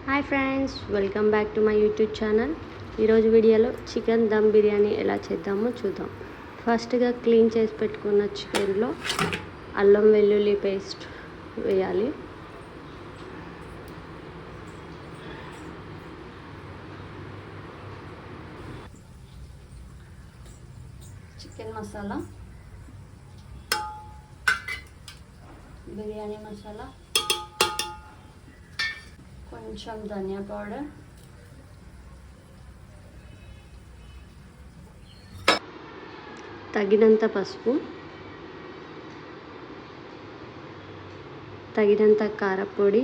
Hi friends, welcome back to my YouTube channel. ఈరోజు వీడియోలో chicken dum biryani ఎలా చేద్దామో చూద్దాం. ఫస్ట్గా క్లీన్ చేసి పెట్టుకున్న చికెన్లో అల్లం వెల్లుల్లి పేస్ట్ వేయాలి. చికెన్ మసాలా, బిర్యానీ మసాలా, కొంచెం ధనియా పౌడర్, తగినంత పసుపు, తగినంత కారపొడి,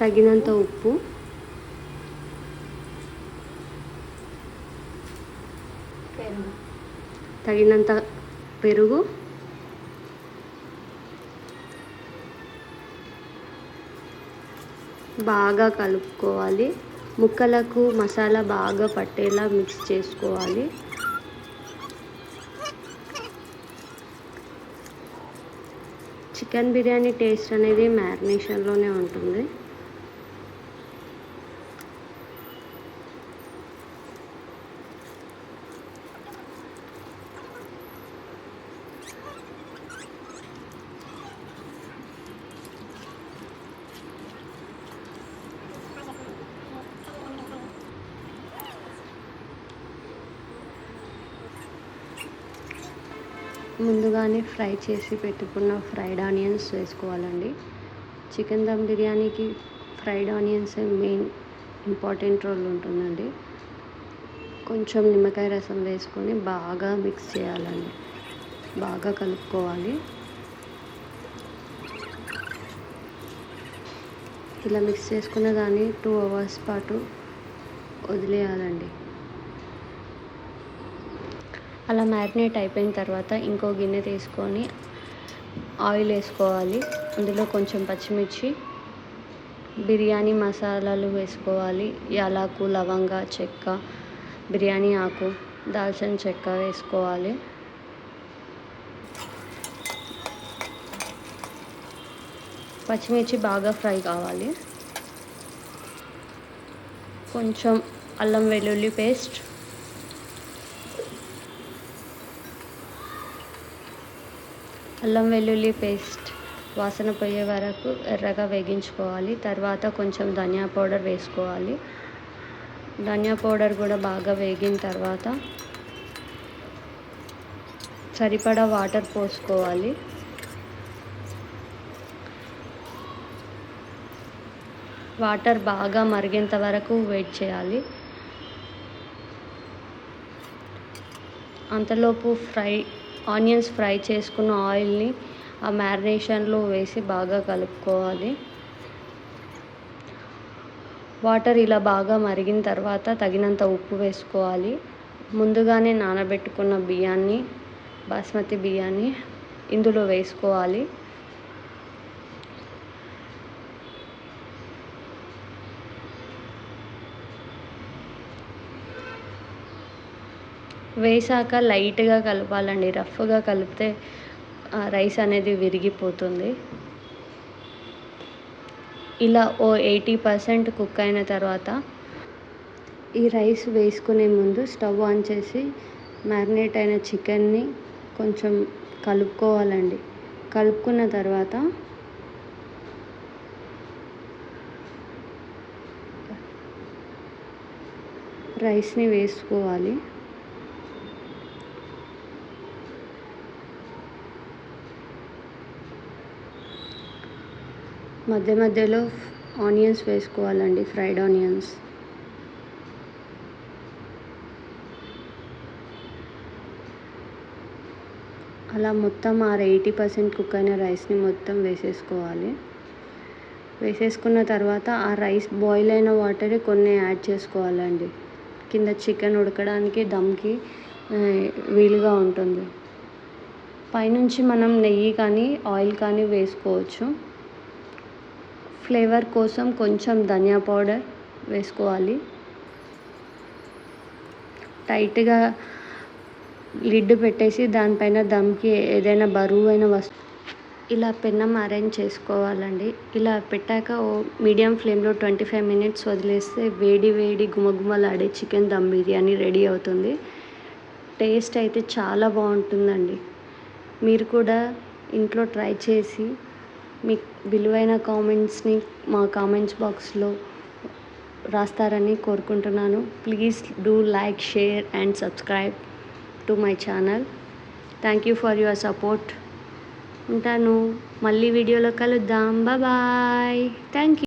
తగినంత ఉప్పు, తగినంత పెరుగు, బాగా కలుపుకోవాలి. ముక్కలకు మసాలా బాగా పట్టేలా మిక్స్ చేసుకోవాలి. చికెన్ బిర్యానీ టేస్ట్ అనేది మ్యారినేషన్లోనే ఉంటుంది. ముందుగానే ఫ్రై చేసి పెట్టుకున్న ఫ్రైడ్ ఆనియన్స్ వేసుకోవాలండి. చికెన్ దమ్ బిర్యానీకి fried onions main important role ఉంటుందండి. కొంచెం నిమ్మకాయ రసం వేసుకొని బాగా మిక్స్ చేయాలండి, బాగా కలుపుకోవాలి. ఇలా మిక్స్ చేసుకున్న దాన్ని 2 hours పాటు వదిలేయాలండి. అలా మ్యారినేట్ అయిపోయిన తర్వాత ఇంకో గిన్నె తీసుకొని ఆయిల్ వేసుకోవాలి. అందులో కొంచెం పచ్చిమిర్చి, బిర్యానీ మసాలాలు వేసుకోవాలి. యాలకు, లవంగ, చెక్క, బిర్యానీ ఆకు, దాల్చిన చెక్క వేసుకోవాలి. పచ్చిమిర్చి బాగా ఫ్రై కావాలి. కొంచెం అల్లం వెల్లుల్లి పేస్ట్, అల్లం వెల్లుల్లి పేస్ట్ వాసన పోయే వరకు ఎర్రగా వేగించుకోవాలి. తర్వాత కొంచెం ధనియా పౌడర్ వేసుకోవాలి. ధనియా పౌడర్ కూడా బాగా వేగిన తర్వాత సరిపడా వాటర్ పోసుకోవాలి. వాటర్ బాగా మరిగేంత వరకు వెయిట్ చేయాలి. అంతలోపు ఆనియన్స్ ఫ్రై చేసుకున్న ఆయిల్ని ఆ మ్యారినేషన్లో వేసి బాగా కలుపుకోవాలి. వాటర్ ఇలా బాగా మరిగిన తర్వాత తగినంత ఉప్పు వేసుకోవాలి. ముందుగానే నానబెట్టుకున్న బాస్మతి బియ్యాన్ని ఇందులో వేసుకోవాలి. వేసాక లైట్గా కలపాలండి. రఫ్గా కలిపితే రైస్ అనేది విరిగిపోతుంది. ఇలా 80% కుక్ అయిన తర్వాత ఈ రైస్ వేసుకునే ముందు స్టవ్ ఆన్ చేసి మ్యారినేట్ అయిన చికెన్ని కొంచెం కలుపుకోవాలండి. కలుపుకున్న తర్వాత రైస్ని వేసుకోవాలి. మధ్య మధ్యలో ఆనియన్స్ వేసుకోవాలండి, ఫ్రైడ్ ఆనియన్స్. అలా మొత్తం 80% కుక్ అయిన రైస్ని మొత్తం వేసేసుకోవాలి. వేసేసుకున్న తర్వాత ఆ రైస్ బాయిల్ అయిన వాటర్ కొన్ని యాడ్ చేసుకోవాలండి. కింద చికెన్ ఉడకడానికి దమ్కి వీలుగా ఉంటుంది. పైనుంచి మనం నెయ్యి కానీ ఆయిల్ కానీ వేసుకోవచ్చు. ఫ్లేవర్ కోసం కొంచెం ధనియా పౌడర్ వేసుకోవాలి. టైట్గా లిడ్ పెట్టేసి దానిపైన దమ్కి ఏదైనా బరువైన వస్తువు ఇలా పెన్నం అరేంజ్ చేసుకోవాలండి. ఇలా పెట్టాక మీడియం ఫ్లేమ్లో 25 మినిట్స్ వదిలేస్తే వేడి వేడి గుమగుమలాడే చికెన్ దమ్ బిర్యానీ రెడీ అవుతుంది. టేస్ట్ అయితే చాలా బాగుంటుందండి. మీరు కూడా ఇంట్లో ట్రై చేసి మీ విలువైన కామెంట్స్ని మా కామెంట్స్ బాక్స్లో రాస్తారని కోరుకుంటున్నాను. Please do like, share and subscribe to my channel. Thank you for your support. ఉంటాను. మళ్ళీ వీడియోలో కలుద్దాం. బాయ్. Thank you.